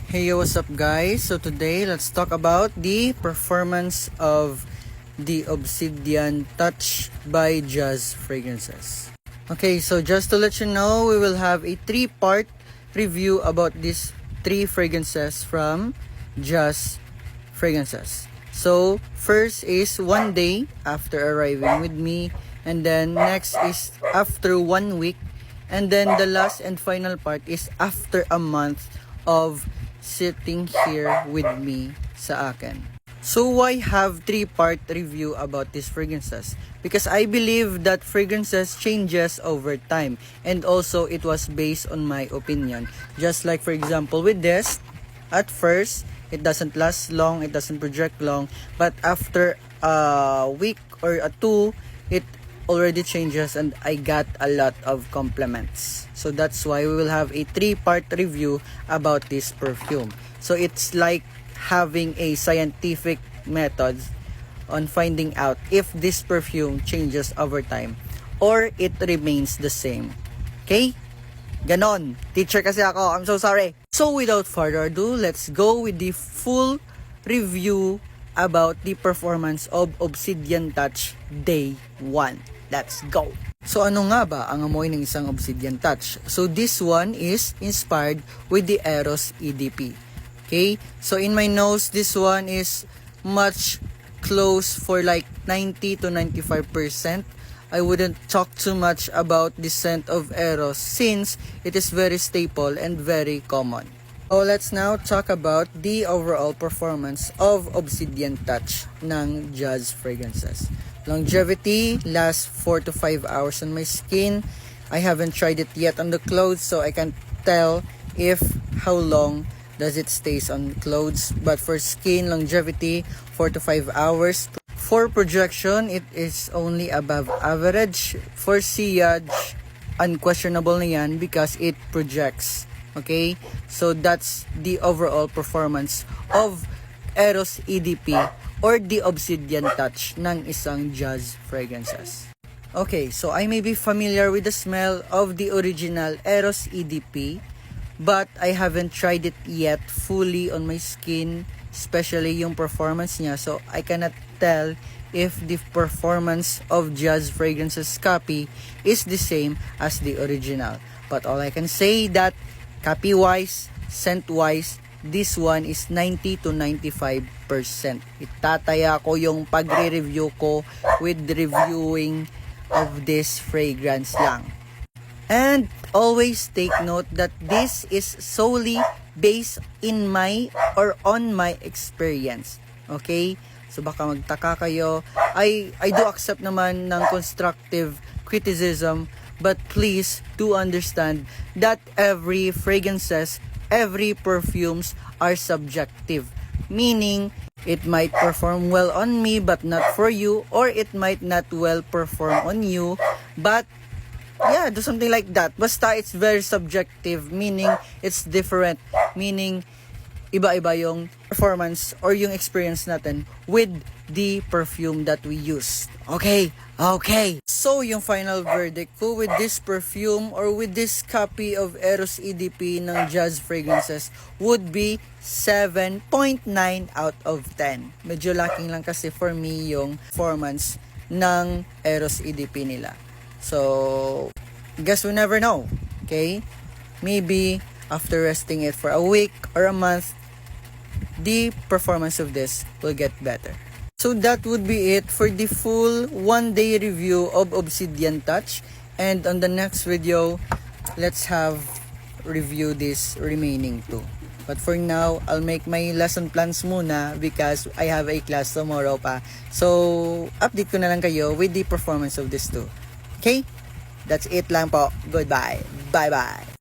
Hey, what's up guys? So today let's talk about the performance of the Obsidian Touch by Jazz Fragrances. Okay, so just to let you know, we will have a 3-part review about these 3 fragrances from Jazz Fragrances. So first is 1 day after arriving with me, and then next is after 1 week, and then the last and final part is after a month of sitting here with me sa akin. So why have 3-part review about these fragrances? Because I believe that fragrances changes over time, and also it was based on my opinion. Just like for example with this, at first it doesn't last long, it doesn't project long, but after a week or 2, it already changes and I got a lot of compliments. So that's why we will have a 3-part review about this perfume. So it's like having a scientific method on finding out if this perfume changes over time or it remains the same. Okay? Ganon. Teacher kasi ako. I'm so sorry. So without further ado, let's go with the full review about the performance of Obsidian Touch Day 1. Let's go! So ano nga ba ang amoy ng isang Obsidian Touch? So this one is inspired with the Eros EDP. Okay? So in my nose, this one is much close for like 90 to 95%. I wouldn't talk too much about the scent of Eros since it is very staple and very common. So let's now talk about the overall performance of Obsidian Touch ng Jazz Fragrances. Longevity lasts 4 to 5 hours on my skin. I haven't tried it yet on the clothes, so I can't tell if how long does it stays on clothes. But for skin longevity, 4 to 5 hours. For projection, it is only above average. For sillage, unquestionable na yan because it projects. Okay? So that's the overall performance of Eros EDP or the Obsidian Touch ng isang Jazz Fragrances. Okay, so I may be familiar with the smell of the original Eros EDP, but I haven't tried it yet fully on my skin, especially yung performance niya. So I cannot tell if the performance of Jazz Fragrances copy is the same as the original. But all I can say that copy-wise, scent-wise, this one is 90 to 95%. Itataya ko yung pagre-review ko with reviewing of this fragrance lang. And always take note that this is solely based in my or on my experience. Okay? So baka magtaka kayo. I do accept naman ng constructive criticism, but please do understand that every fragrances, every perfumes are subjective, meaning it might perform well on me but not for you, or it might not well perform on you, but yeah, do something like that. Basta it's very subjective, meaning it's different, meaning iba-iba yung performance or yung experience natin with the perfume that we use. Okay? Okay. So, yung final verdict ko with this perfume or with this copy of Eros EDP ng Jazz Fragrances would be 7.9 out of 10. Medyo lacking lang kasi for me yung performance ng Eros EDP nila. So, guess we never know. Okay? Maybe after resting it for a week or a month, the performance of this will get better. So that would be it for the full 1-day review of Obsidian Touch. And on the next video, let's have review this remaining 2. But for now, I'll make my lesson plans muna because I have a class tomorrow pa. So, update ko na lang kayo with the performance of this 2. Okay? That's it lang po. Goodbye. Bye-bye.